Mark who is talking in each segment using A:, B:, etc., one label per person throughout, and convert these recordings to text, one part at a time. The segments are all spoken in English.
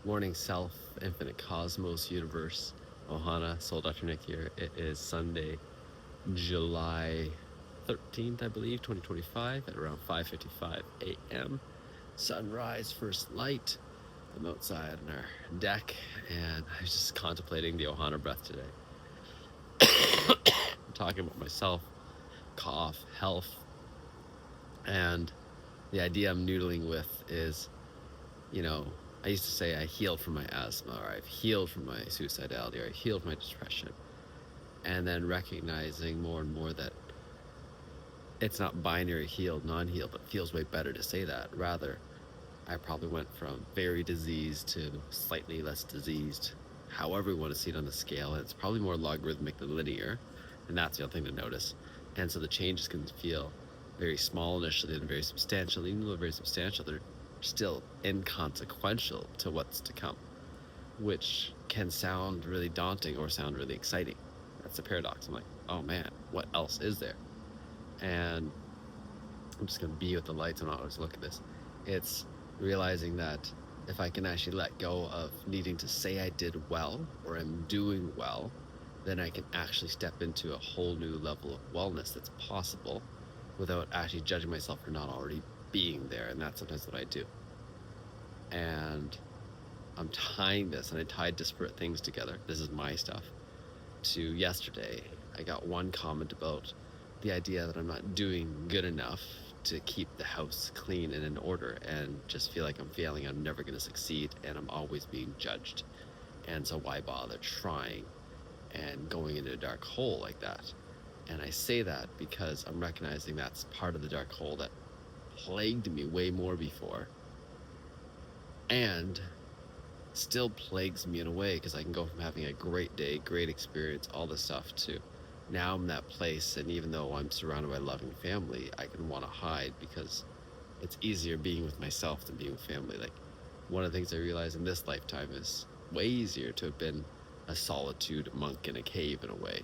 A: Morning self, infinite cosmos, universe, Ohana, Soul Dr. Nick here. It is Sunday, July 13th, I believe, 2025 at around 5:55 a.m. Sunrise, first light. I'm outside on our deck and I was just contemplating the Ohana breath today. I'm talking about myself, cough, health, and the idea I'm noodling with is, you know, I used to say I healed from my asthma, or I've healed from my suicidality, or I healed from my depression. And then recognizing more and more that it's not binary healed, non healed, but it feels way better to say that. Rather, I probably went from very diseased to slightly less diseased, however you want to see it on the scale. And it's probably more logarithmic than linear. And that's the other thing to notice. And so the changes can feel very small initially and very substantial. Even though they're very substantial, they're still inconsequential to what's to come, which can sound really daunting or sound really exciting. That's the paradox. I'm like, oh man, what else is there? And I'm just going to be with the lights. I'm not always look at this. It's realizing that if I can actually let go of needing to say I did well or I'm doing well, then I can actually step into a whole new level of wellness that's possible without actually judging myself for not already being there. And that's sometimes what I do. And I'm tying this, and I tied disparate things together. This is my stuff. To yesterday, I got one comment about the idea that I'm not doing good enough to keep the house clean and in order, and just feel like I'm failing, I'm never going to succeed, and I'm always being judged. And so why bother trying and going into a dark hole like that? And I say that because I'm recognizing that's part of the dark hole that plagued me way more before, and still plagues me in a way, because I can go from having a great day, great experience, all this stuff, to now I'm in that place. And even though I'm surrounded by loving family, I can want to hide because it's easier being with myself than being with family. Like, one of the things I realize in this lifetime is way easier to have been a solitude monk in a cave in a way,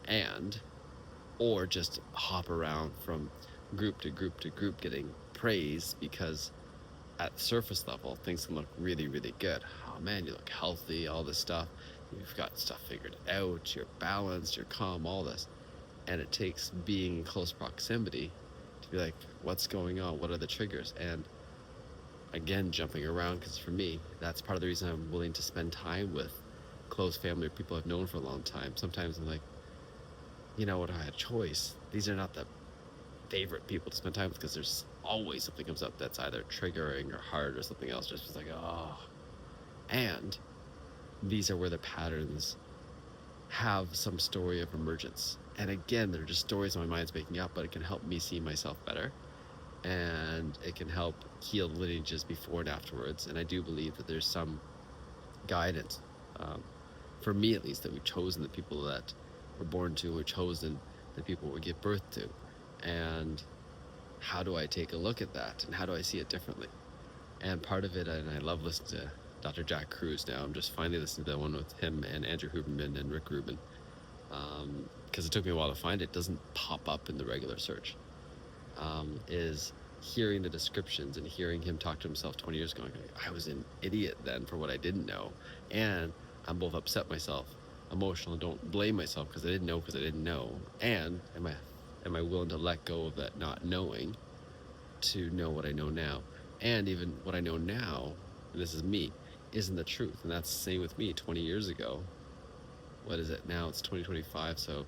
A: and or just hop around from group to group to group getting praise, because at surface level, things can look really, really good. Oh man, you look healthy, all this stuff. You've got stuff figured out, you're balanced, you're calm, all this. And it takes being in close proximity to be like, what's going on? What are the triggers? And again, jumping around, because for me, that's part of the reason I'm willing to spend time with close family or people I've known for a long time. Sometimes I'm like, you know what, I had a choice. These are not the favorite people to spend time with, because there's always something comes up that's either triggering or hard or something else. Just like, oh. And these are where the patterns have some story of emergence. And again, they're just stories my mind's making up, but it can help me see myself better. And it can help heal lineages before and afterwards. And I do believe that there's some guidance, for me at least, that we've chosen the people that we're born to, we've chosen the people we give birth to. And how do I take a look at that, and how do I see it differently? And part of it, and I love listening to Dr. Jack Kruse now. I'm just finally listening to the one with him and Andrew Huberman and Rick Rubin, because it took me a while to find it. It doesn't pop up in the regular search. Is hearing the descriptions and hearing him talk to himself 20 years ago. I was an idiot then for what I didn't know, and I'm both upset myself, emotional, and don't blame myself because I didn't know. And am I willing to let go of that not knowing to know what I know now? And even what I know now, and this is me, isn't the truth. And that's the same with me 20 years ago. What is it now? It's 2025. So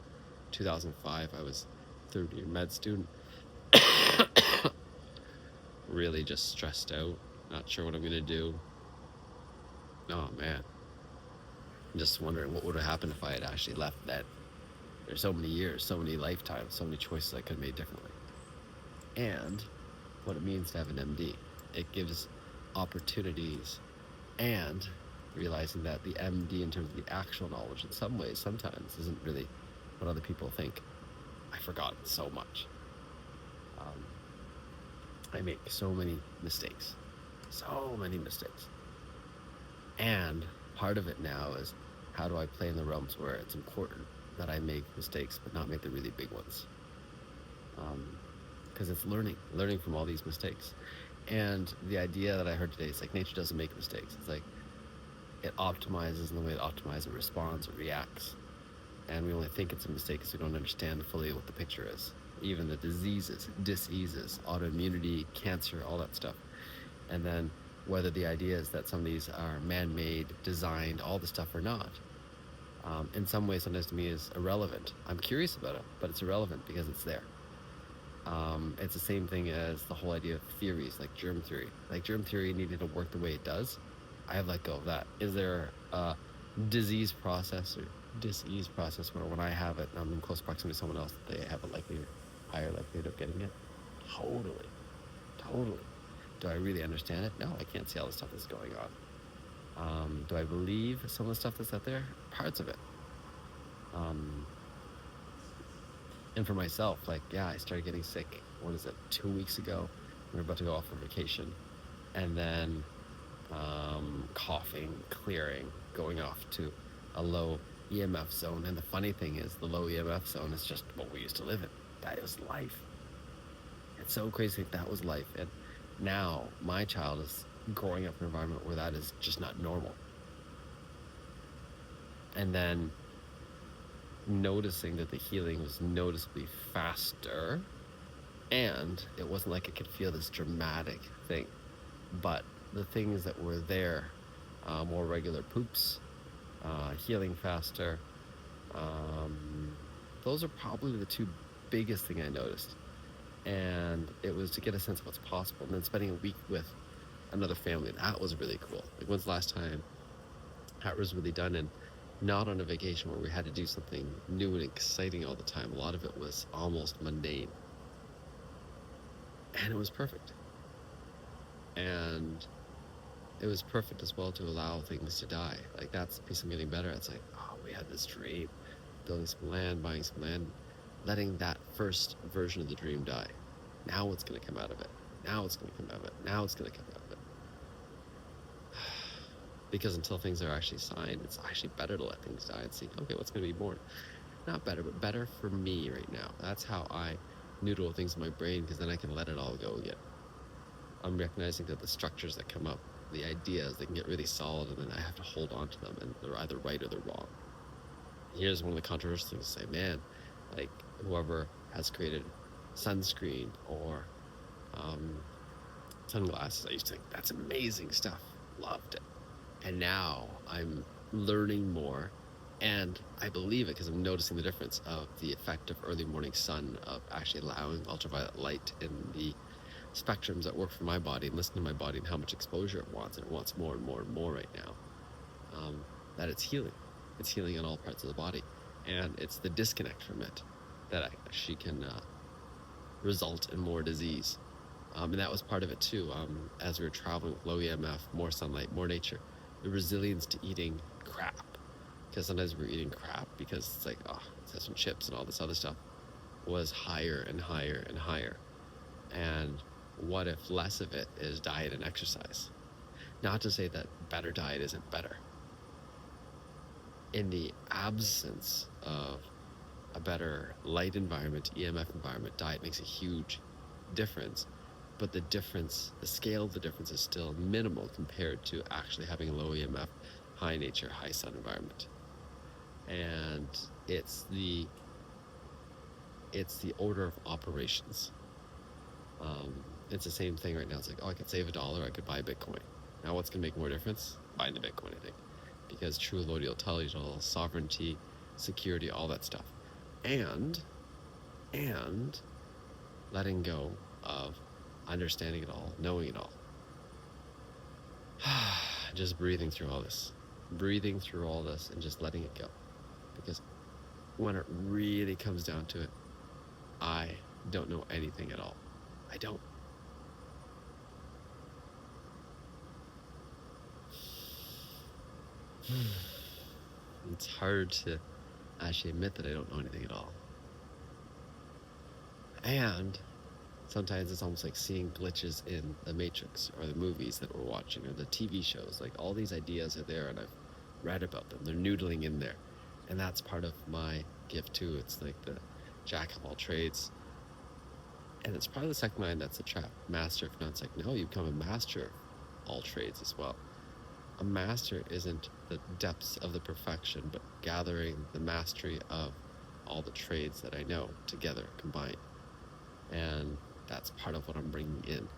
A: 2005, I was third year med student. Really just stressed out, not sure what I'm going to do. Oh man. I'm just wondering what would have happened if I had actually left then. There's so many years, so many lifetimes, so many choices I could have made differently. And what it means to have an MD. It gives opportunities, and realizing that the MD, in terms of the actual knowledge, in some ways, sometimes isn't really what other people think. I forgot so much. I make so many mistakes. So many mistakes. And part of it now is, how do I play in the realms where it's important that I make mistakes, but not make the really big ones? Because it's learning from all these mistakes. And the idea that I heard today is like, nature doesn't make mistakes. It's like, it optimizes, and the way it optimizes, it responds, it reacts. And we only think it's a mistake because we don't understand fully what the picture is. Even the diseases, diseases, autoimmunity, cancer, all that stuff. And then whether the idea is that some of these are man-made, designed, all the stuff or not, in some ways sometimes to me is irrelevant. I'm curious about it, but it's irrelevant because it's there. It's the same thing as the whole idea of theories like germ theory. Like germ theory needed to work the way it does. I have let go of that. Is there a disease process or disease process where when I have it and I'm in close proximity to someone else, they have a higher likelihood of getting it? Totally. Totally. Do I really understand it? No, I can't see all the stuff that's going on. Do I believe some of the stuff that's out there? Parts of it. And for myself, like, yeah, I started getting sick, 2 weeks ago? We were about to go off on vacation. And then coughing, clearing, going off to a low EMF zone. And the funny thing is, the low EMF zone is just what we used to live in. That was life. It's so crazy that was life. And now my child is growing up in an environment where that is just not normal. And then noticing that the healing was noticeably faster, and it wasn't like I could feel this dramatic thing, but the things that were there, more regular poops, healing faster, those are probably the two biggest thing I noticed. And it was to get a sense of what's possible. And then spending a week with another family, that was really cool. Like, when's the last time that was really done? And not on a vacation where we had to do something new and exciting all the time. A lot of it was almost mundane. And it was perfect. And it was perfect as well to allow things to die. Like, that's the piece I'm getting better at. It's like, oh, we had this dream, building some land, buying some land, letting that first version of the dream die. Now what's going to come out of it? Now it's going to come out of it. Now it's going to come out of it. Because until things are actually signed, it's actually better to let things die and see, okay, what's going to be born? Not better, but better for me right now. That's how I noodle things in my brain, because then I can let it all go again. I'm recognizing that the structures that come up, the ideas, they can get really solid, and then I have to hold on to them, and they're either right or they're wrong. Here's one of the controversial things to say, man, like, whoever has created sunscreen or sunglasses, I used to think, that's amazing stuff. Loved it. And now I'm learning more, and I believe it because I'm noticing the difference of the effect of early morning sun, of actually allowing ultraviolet light in the spectrums that work for my body, and listening to my body and how much exposure it wants, and it wants more and more and more right now. That it's healing. It's healing in all parts of the body, and it's the disconnect from it that actually can result in more disease. And that was part of it too. As we were traveling with low EMF, more sunlight, more nature, the resilience to eating crap. Because sometimes we're eating crap because it's like, oh, let's have some chips and all this other stuff, was higher and higher and higher. And what if less of it is diet and exercise? Not to say that better diet isn't better. In the absence of a better light environment, EMF environment, diet makes a huge difference. But the difference, the scale of the difference is still minimal compared to actually having a low EMF, high nature, high sun environment. And it's the order of operations. It's the same thing right now. It's like, oh, I could save $1, I could buy Bitcoin. Now what's going to make more difference? Buying the Bitcoin, I think. Because true loyalty will tell you all sovereignty, security, all that stuff. And letting go of understanding it all, knowing it all. Just breathing through all this. Breathing through all this and just letting it go. Because when it really comes down to it, I don't know anything at all. I don't. It's hard to actually admit that I don't know anything at all. And sometimes it's almost like seeing glitches in the Matrix, or the movies that we're watching, or the TV shows. Like, all these ideas are there, and I've read about them. They're noodling in there. And that's part of my gift too. It's like the jack of all trades. And it's probably the second line that's a trap. Master of none. It's like, no, you become a master of all trades as well. a master isn't the depths of the perfection, but gathering the mastery of all the trades that I know together combined. And that's part of what I'm bringing in.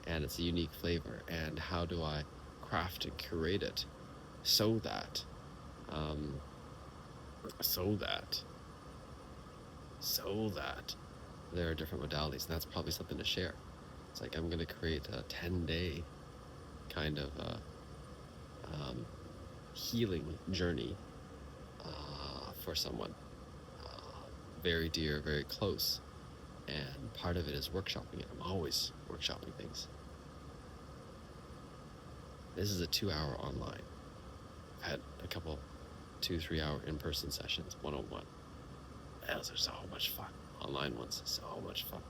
A: And it's a unique flavor. And how do I craft and curate it so that, um, so that, so that there are different modalities. And that's probably something to share. It's like I'm going to create a 10-day kind of healing journey for someone very dear, very close. And part of it is workshopping it. I'm always workshopping things. This is a 2-hour online. I've had a couple 2-3 hour in-person sessions, one-on-one. Those are so much fun. Online ones, so much fun.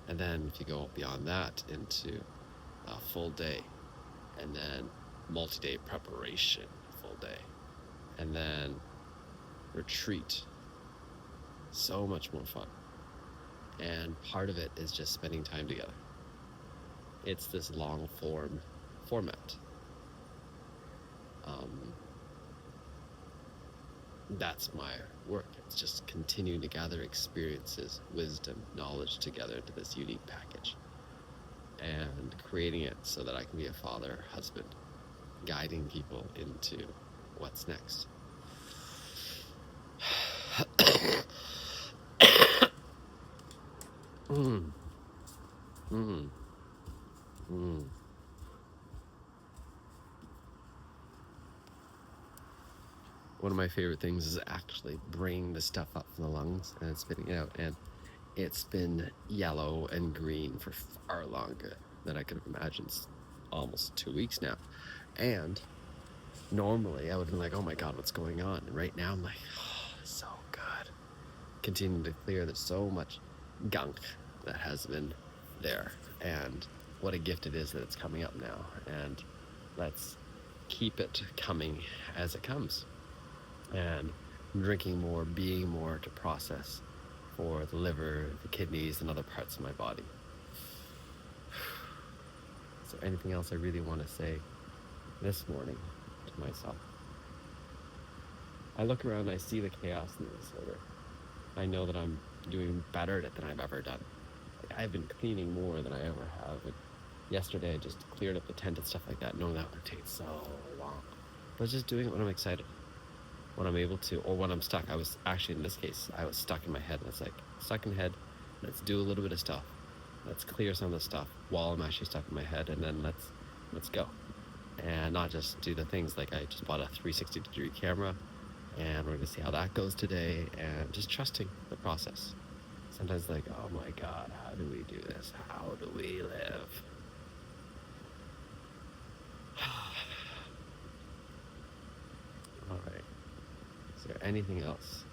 A: And then if you go beyond that into a full day, and then multi-day preparation, full day, and then retreat, so much more fun. And part of it is just spending time together. It's this long form format. That's my work. It's just continuing to gather experiences, wisdom, knowledge together into this unique package, and creating it so that I can be a father, husband, guiding people into what's next. One of my favorite things is actually bringing the stuff up from the lungs and spitting it out. And it's been yellow and green for far longer than I could have imagined. It's almost 2 weeks now. And normally I would have been like, oh my God, what's going on? And right now I'm like, oh, so good. Continuing to clear. There's so much gunk that has been there. And what a gift it is that it's coming up now. And let's keep it coming as it comes. And drinking more, being more to process for the liver, the kidneys, and other parts of my body. Is there anything else I really want to say this morning to myself? I look around and I see the chaos and the disorder. I know that I'm doing better at it than I've ever done. Like, I've been cleaning more than I ever have. And yesterday I just cleared up the tent and stuff like that, knowing that would take so long. I was just doing it when I'm excited, when I'm able to, or when I'm stuck. I was actually, in this case, I was stuck in my head. And it's like, stuck in the head, let's do a little bit of stuff. Let's clear some of the stuff while I'm actually stuck in my head, and then let's go. And not just do the things like I just bought a 360-degree camera, and we're gonna see how that goes today, and just trusting the process. Sometimes like, oh my God, how do we do this? How do we live? All right. Is there anything else?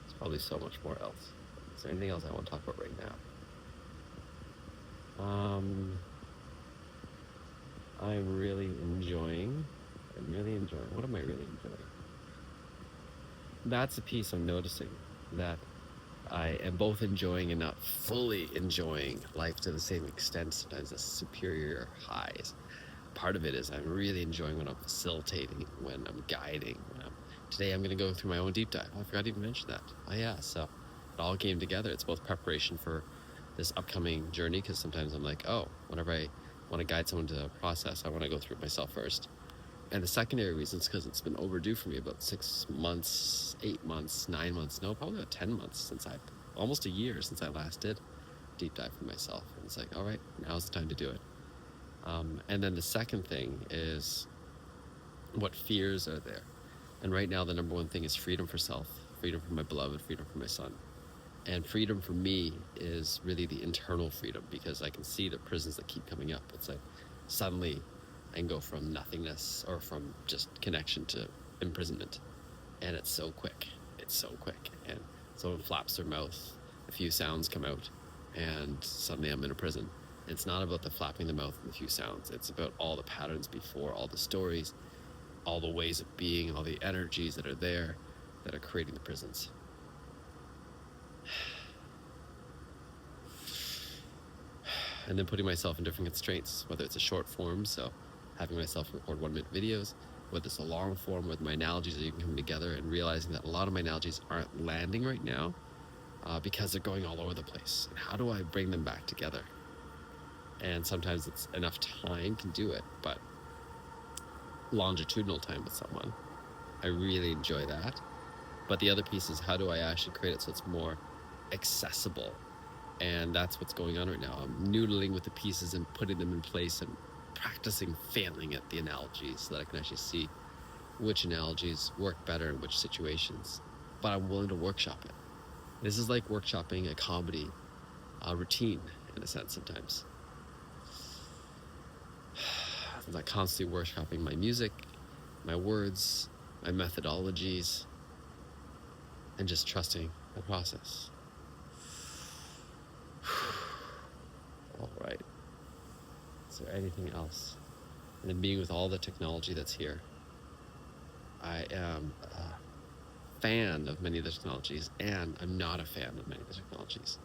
A: There's probably so much more else. Is there anything else I want to talk about right now? I'm really enjoying. What am I really enjoying? That's a piece I'm noticing, that I am both enjoying and not fully enjoying life to the same extent. Sometimes the superior highs. Part of it is I'm really enjoying when I'm facilitating, when I'm guiding. Today I'm going to go through my own deep dive. I forgot to even mention that. Oh yeah, so it all came together. It's both preparation for this upcoming journey, because sometimes I'm like, oh, whenever I want to guide someone to a process, I want to go through it myself first. And the secondary reason is because it's been overdue for me, about 6 months, 8 months, 9 months, no, probably about 10 months almost a year since I last did deep dive for myself. And it's like, all right, now's the time to do it. And then the second thing is what fears are there. And right now the number one thing is freedom for self, freedom for my beloved, freedom for my son. And freedom for me is really the internal freedom, because I can see the prisons that keep coming up. It's like suddenly I can go from nothingness or from just connection to imprisonment. And it's so quick. And someone flaps their mouth, a few sounds come out, and suddenly I'm in a prison. It's not about the flapping the mouth and the few sounds. It's about all the patterns before, all the stories, all the ways of being, all the energies that are there that are creating the prisons. And then putting myself in different constraints, whether it's a short form, so having myself record 1-minute videos, whether it's a long form with my analogies are even coming together, and realizing that a lot of my analogies aren't landing right now because they're going all over the place. And how do I bring them back together? And sometimes it's enough time can do it, but longitudinal time with someone, I really enjoy that. But the other piece is, how do I actually create it so it's more accessible? And that's what's going on right now. I'm noodling with the pieces and putting them in place and practicing failing at the analogies so that I can actually see which analogies work better in which situations. But I'm willing to workshop it. This is like workshopping a comedy routine, in a sense, sometimes. I'm like constantly workshopping my music, my words, my methodologies, and just trusting the process. All right. Is there anything else? And then being with all the technology that's here, I am a fan of many of the technologies, and I'm not a fan of many of the technologies.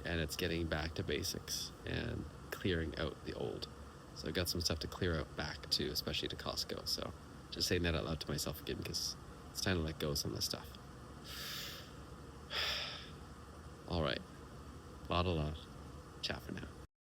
A: And it's getting back to basics and clearing out the old. So I've got some stuff to clear out back to, especially to Costco. So just saying that out loud to myself again, because it's time to let go of some of this stuff. All right. La da la. Ciao for now.